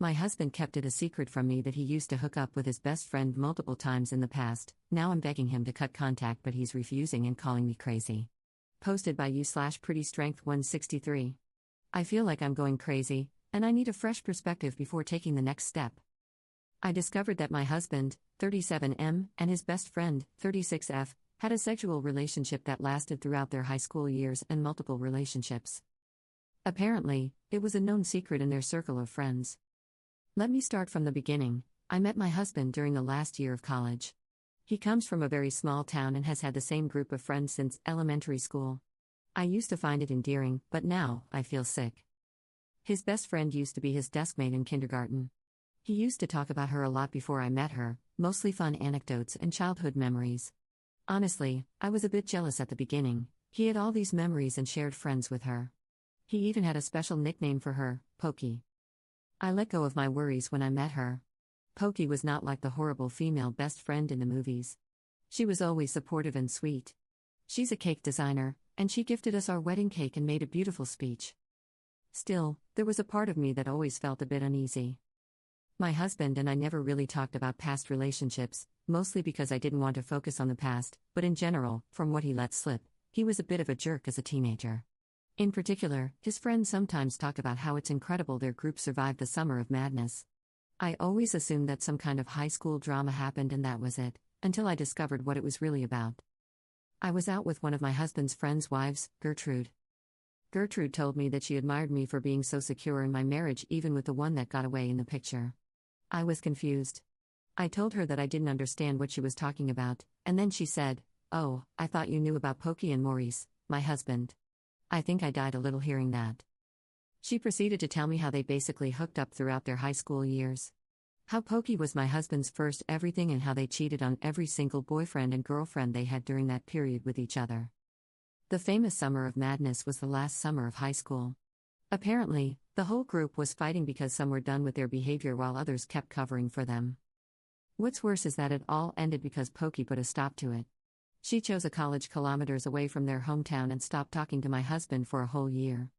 My husband kept it a secret from me that he used to hook up with his best friend multiple times in the past. Now I'm begging him to cut contact, but he's refusing and calling me crazy. Posted by you/prettystrength163. I feel like I'm going crazy, and I need a fresh perspective before taking the next step. I discovered that my husband, 37M, and his best friend, 36F, had a sexual relationship that lasted throughout their high school years and multiple relationships. Apparently, it was a known secret in their circle of friends. Let me start from the beginning. I met my husband during the last year of college. He comes from a very small town and has had the same group of friends since elementary school. I used to find it endearing, but now, I feel sick. His best friend used to be his deskmate in kindergarten. He used to talk about her a lot before I met her, mostly fun anecdotes and childhood memories. Honestly, I was a bit jealous at the beginning. He had all these memories and shared friends with her. He even had a special nickname for her, Pokey. I let go of my worries when I met her. Pokey was not like the horrible female best friend in the movies. She was always supportive and sweet. She's a cake designer, and she gifted us our wedding cake and made a beautiful speech. Still, there was a part of me that always felt a bit uneasy. My husband and I never really talked about past relationships, mostly because I didn't want to focus on the past, but in general, from what he let slip, he was a bit of a jerk as a teenager. In particular, his friends sometimes talk about how it's incredible their group survived the summer of madness. I always assumed that some kind of high school drama happened and that was it, until I discovered what it was really about. I was out with one of my husband's friends' wives, Gertrude. Gertrude told me that she admired me for being so secure in my marriage even with the one that got away in the picture. I was confused. I told her that I didn't understand what she was talking about, and then she said, "Oh, I thought you knew about Pokey and Maurice, my husband." I think I died a little hearing that. She proceeded to tell me how they basically hooked up throughout their high school years. How Pokey was my husband's first everything and how they cheated on every single boyfriend and girlfriend they had during that period with each other. The famous summer of madness was the last summer of high school. Apparently, the whole group was fighting because some were done with their behavior while others kept covering for them. What's worse is that it all ended because Pokey put a stop to it. She chose a college kilometers away from their hometown and stopped talking to my husband for a whole year.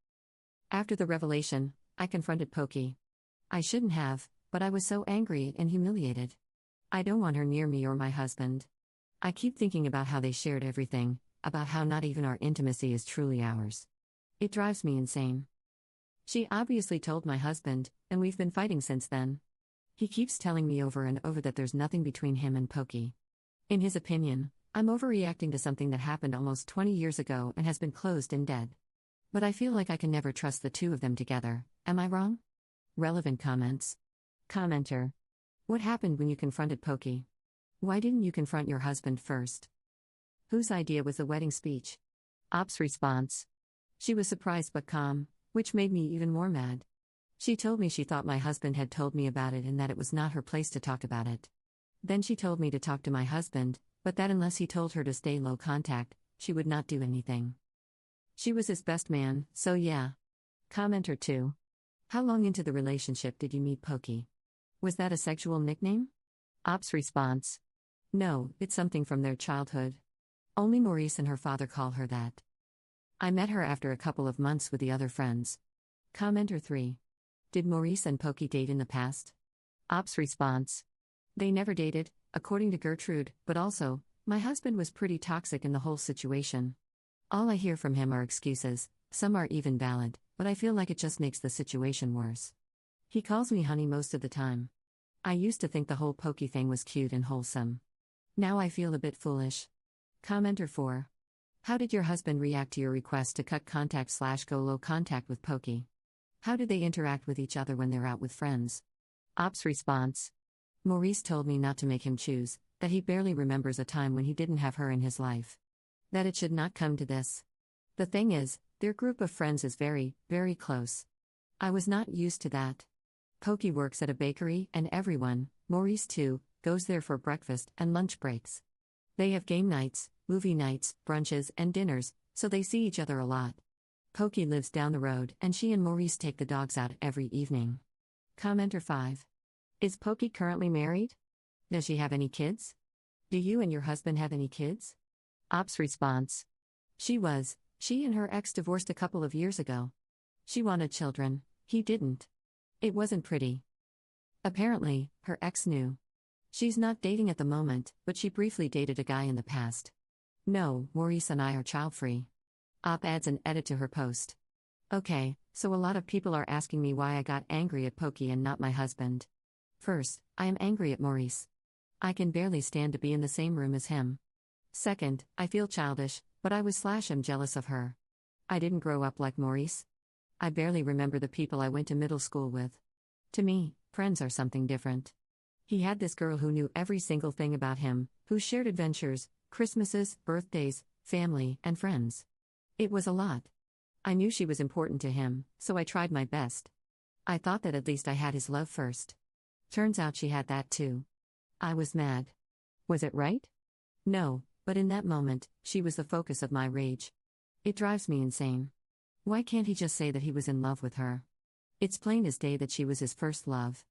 After the revelation, I confronted Pokey. I shouldn't have, but I was so angry and humiliated. I don't want her near me or my husband. I keep thinking about how they shared everything, about how not even our intimacy is truly ours. It drives me insane. She obviously told my husband, and we've been fighting since then. He keeps telling me over and over that there's nothing between him and Pokey. In his opinion, I'm overreacting to something that happened almost 20 years ago and has been closed and dead. But I feel like I can never trust the two of them together. Am I wrong? Relevant comments. Commenter. What happened when you confronted Pokey? Why didn't you confront your husband first? Whose idea was the wedding speech? Ops response. She was surprised but calm, which made me even more mad. She told me she thought my husband had told me about it and that it was not her place to talk about it. Then she told me to talk to my husband, but that unless he told her to stay low contact, she would not do anything. She was his best man, so yeah. Commenter 2. How long into the relationship did you meet Pokey? Was that a sexual nickname? Ops response. No, it's something from their childhood. Only Maurice and her father call her that. I met her after a couple of months with the other friends. Commenter 3. Did Maurice and Pokey date in the past? Ops response. They never dated, according to Gertrude, but also, my husband was pretty toxic in the whole situation. All I hear from him are excuses, some are even valid, but I feel like it just makes the situation worse. He calls me honey most of the time. I used to think the whole Pokey thing was cute and wholesome. Now I feel a bit foolish. Commenter 4. How did your husband react to your request to cut contact/go low contact with Pokey? How do they interact with each other when they're out with friends? Ops response. Maurice told me not to make him choose, that he barely remembers a time when he didn't have her in his life. That it should not come to this. The thing is, their group of friends is very, very close. I was not used to that. Pokey works at a bakery and everyone, Maurice too, goes there for breakfast and lunch breaks. They have game nights, movie nights, brunches, and dinners, so they see each other a lot. Pokey lives down the road and she and Maurice take the dogs out every evening. Commenter 5. Is Pokey currently married? Does she have any kids? Do you and your husband have any kids? Ops response. She and her ex divorced a couple of years ago. She wanted children, he didn't. It wasn't pretty. Apparently, her ex knew. She's not dating at the moment, but she briefly dated a guy in the past. No, Maurice and I are child-free. Op adds an edit to her post. Okay, so a lot of people are asking me why I got angry at Pokey and not my husband. First, I am angry at Maurice. I can barely stand to be in the same room as him. Second, I feel childish, but am jealous of her. I didn't grow up like Maurice. I barely remember the people I went to middle school with. To me, friends are something different. He had this girl who knew every single thing about him, who shared adventures, Christmases, birthdays, family, and friends. It was a lot. I knew she was important to him, so I tried my best. I thought that at least I had his love first. Turns out she had that too. I was mad. Was it right? No, but in that moment, she was the focus of my rage. It drives me insane. Why can't he just say that he was in love with her? It's plain as day that she was his first love.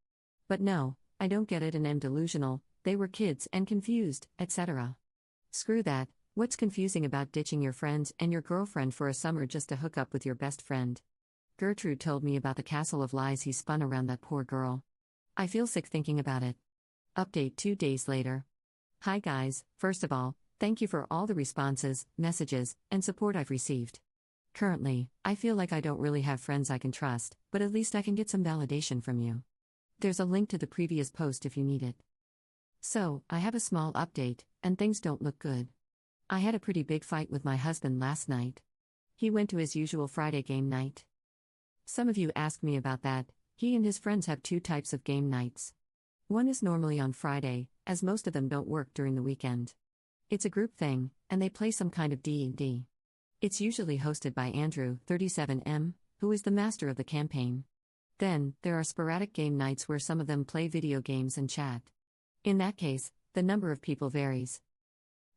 But no, I don't get it and am delusional, they were kids and confused, etc. Screw that, what's confusing about ditching your friends and your girlfriend for a summer just to hook up with your best friend? Gertrude told me about the castle of lies he spun around that poor girl. I feel sick thinking about it. Update 2 days later. Hi guys, first of all, thank you for all the responses, messages, and support I've received. Currently, I feel like I don't really have friends I can trust, but at least I can get some validation from you. There's a link to the previous post if you need it. So, I have a small update, and things don't look good. I had a pretty big fight with my husband last night. He went to his usual Friday game night. Some of you asked me about that. He and his friends have 2 types of game nights. One is normally on Friday, as most of them don't work during the weekend. It's a group thing, and they play some kind of D&D. It's usually hosted by Andrew, 37M, who is the master of the campaign. Then, there are sporadic game nights where some of them play video games and chat. In that case, the number of people varies.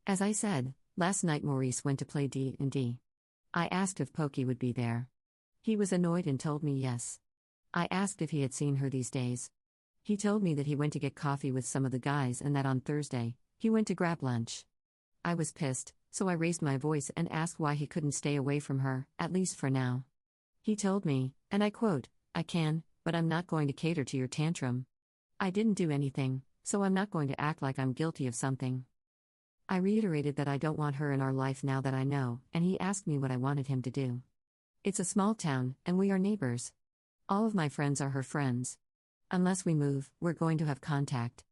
As I said, last night Maurice went to play D&D. I asked if Pokey would be there. He was annoyed and told me yes. I asked if he had seen her these days. He told me that he went to get coffee with some of the guys and that on Thursday, he went to grab lunch. I was pissed, so I raised my voice and asked why he couldn't stay away from her, at least for now. He told me, and I quote, "I can, but I'm not going to cater to your tantrum." I didn't do anything, so I'm not going to act like I'm guilty of something. I reiterated that I don't want her in our life now that I know, and he asked me what I wanted him to do. It's a small town, and we are neighbors. All of my friends are her friends. Unless we move, we're going to have contact.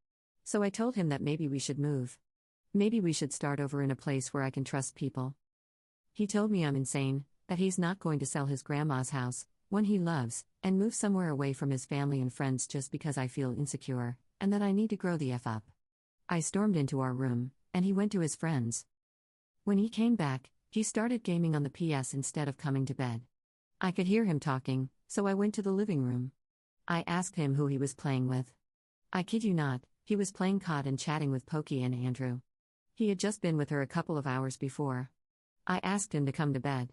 So I told him that maybe we should move. Maybe we should start over in a place where I can trust people. He told me I'm insane, that he's not going to sell his grandma's house, one he loves, and move somewhere away from his family and friends just because I feel insecure, and that I need to grow the F up. I stormed into our room, and he went to his friends. When he came back, he started gaming on the PS instead of coming to bed. I could hear him talking, so I went to the living room. I asked him who he was playing with. I kid you not, he was playing COD and chatting with Pokey and Andrew. He had just been with her a couple of hours before. I asked him to come to bed.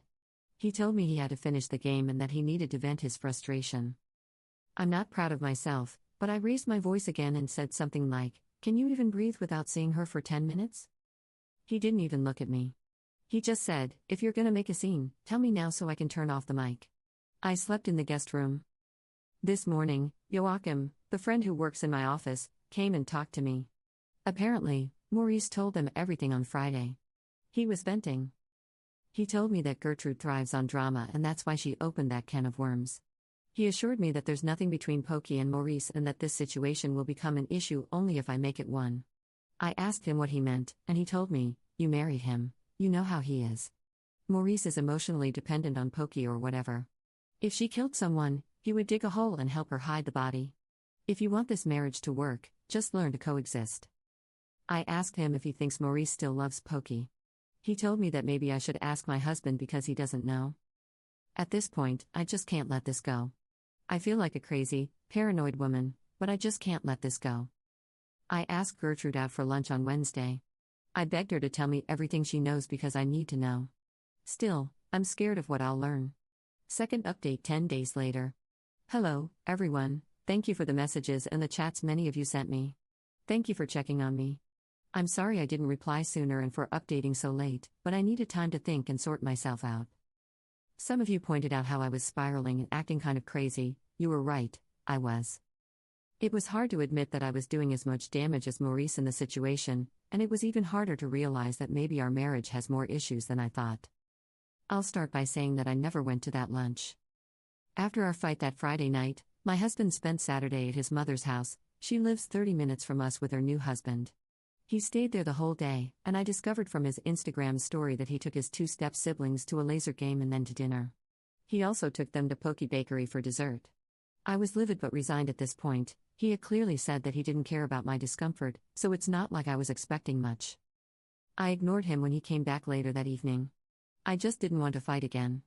He told me he had to finish the game and that he needed to vent his frustration. I'm not proud of myself, but I raised my voice again and said something like, "Can you even breathe without seeing her for 10 minutes?" He didn't even look at me. He just said, "If you're gonna make a scene, tell me now so I can turn off the mic." I slept in the guest room. This morning, Joachim, the friend who works in my office, came and talked to me. Apparently, Maurice told them everything on Friday. He was venting. He told me that Gertrude thrives on drama and that's why she opened that can of worms. He assured me that there's nothing between Pokey and Maurice and that this situation will become an issue only if I make it one. I asked him what he meant, and he told me, "You married him, you know how he is. Maurice is emotionally dependent on Pokey or whatever. If she killed someone, he would dig a hole and help her hide the body. If you want this marriage to work, just learn to coexist." I asked him if he thinks Maurice still loves Pokey. He told me that maybe I should ask my husband because he doesn't know. At this point, I just can't let this go. I feel like a crazy, paranoid woman, but I just can't let this go. I asked Gertrude out for lunch on Wednesday. I begged her to tell me everything she knows because I need to know. Still, I'm scared of what I'll learn. Second update 10 days later. Hello, everyone, thank you for the messages and the chats many of you sent me. Thank you for checking on me. I'm sorry I didn't reply sooner and for updating so late, but I needed time to think and sort myself out. Some of you pointed out how I was spiraling and acting kind of crazy. You were right, I was. It was hard to admit that I was doing as much damage as Maurice in the situation, and it was even harder to realize that maybe our marriage has more issues than I thought. I'll start by saying that I never went to that lunch. After our fight that Friday night, my husband spent Saturday at his mother's house. She lives 30 minutes from us with her new husband. He stayed there the whole day, and I discovered from his Instagram story that he took his two step siblings to a laser game and then to dinner. He also took them to Poke Bakery for dessert. I was livid but resigned at this point. He had clearly said that he didn't care about my discomfort, so it's not like I was expecting much. I ignored him when he came back later that evening. I just didn't want to fight again.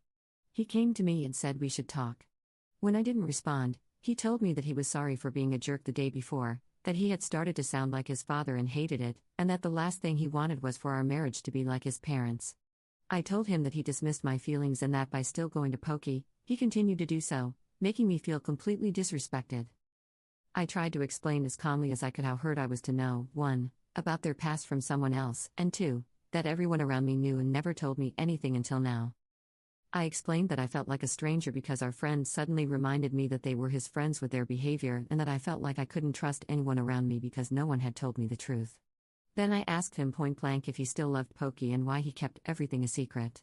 He came to me and said we should talk. When I didn't respond, he told me that he was sorry for being a jerk the day before, that he had started to sound like his father and hated it, and that the last thing he wanted was for our marriage to be like his parents. I told him that he dismissed my feelings and that by still going to Pokey, he continued to do so, making me feel completely disrespected. I tried to explain as calmly as I could how hurt I was to know, 1, about their past from someone else, and 2, that everyone around me knew and never told me anything until now. I explained that I felt like a stranger because our friends suddenly reminded me that they were his friends with their behavior and that I felt like I couldn't trust anyone around me because no one had told me the truth. Then I asked him point blank if he still loved Pokey and why he kept everything a secret.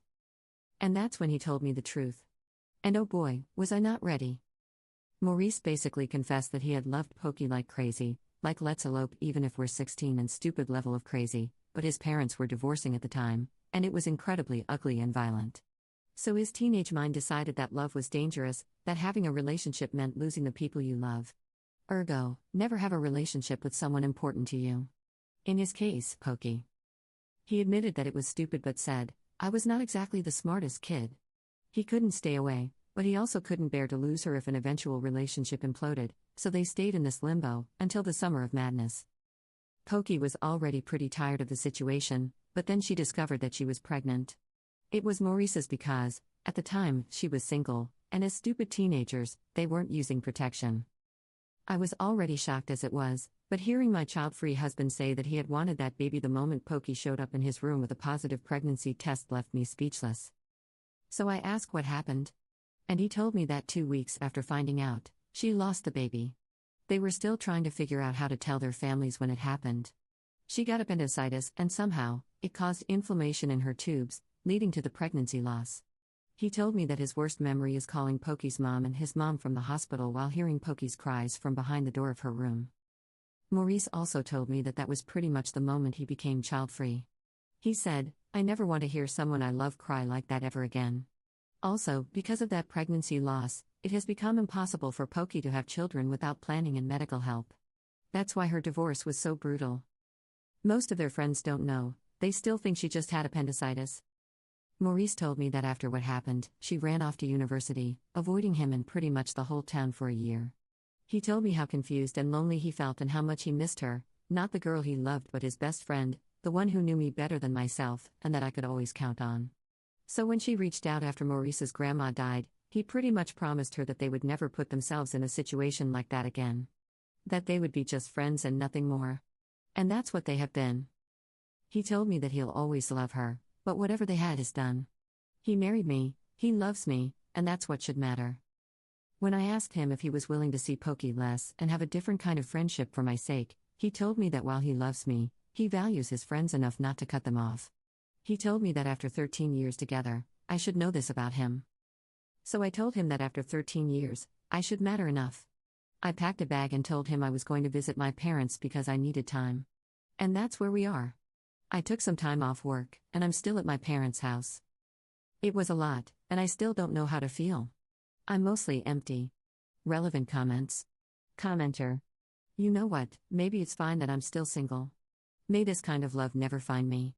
And that's when he told me the truth. And oh boy, was I not ready. Maurice basically confessed that he had loved Pokey like crazy, like let's elope even if we're 16 and stupid level of crazy, but his parents were divorcing at the time, and it was incredibly ugly and violent. So his teenage mind decided that love was dangerous, that having a relationship meant losing the people you love. Ergo, never have a relationship with someone important to you. In his case, Pokey. He admitted that it was stupid but said, I was not exactly the smartest kid. He couldn't stay away, but he also couldn't bear to lose her if an eventual relationship imploded, so they stayed in this limbo until the summer of madness. Pokey was already pretty tired of the situation, but then she discovered that she was pregnant. It was Maurice's because, at the time, she was single, and as stupid teenagers, they weren't using protection. I was already shocked as it was, but hearing my child-free husband say that he had wanted that baby the moment Pokey showed up in his room with a positive pregnancy test left me speechless. So I asked what happened. And he told me that 2 weeks after finding out, she lost the baby. They were still trying to figure out how to tell their families when it happened. She got appendicitis and somehow, it caused inflammation in her tubes, leading to the pregnancy loss. He told me that his worst memory is calling Pokey's mom and his mom from the hospital while hearing Pokey's cries from behind the door of her room. Maurice also told me that that was pretty much the moment he became child-free. He said, I never want to hear someone I love cry like that ever again. Also, because of that pregnancy loss, it has become impossible for Pokey to have children without planning and medical help. That's why her divorce was so brutal. Most of their friends don't know, they still think she just had appendicitis. Maurice told me that after what happened, she ran off to university, avoiding him and pretty much the whole town for a year. He told me how confused and lonely he felt and how much he missed her, not the girl he loved but his best friend, the one who knew me better than myself, and that I could always count on. So when she reached out after Maurice's grandma died, he pretty much promised her that they would never put themselves in a situation like that again. That they would be just friends and nothing more. And that's what they have been. He told me that he'll always love her, but whatever they had is done. He married me, he loves me, and that's what should matter. When I asked him if he was willing to see Pokey less and have a different kind of friendship for my sake, he told me that while he loves me, he values his friends enough not to cut them off. He told me that after 13 years together, I should know this about him. So I told him that after 13 years, I should matter enough. I packed a bag and told him I was going to visit my parents because I needed time. And that's where we are. I took some time off work, and I'm still at my parents' house. It was a lot, and I still don't know how to feel. I'm mostly empty. Relevant comments. Commenter. You know what, maybe it's fine that I'm still single. May this kind of love never find me.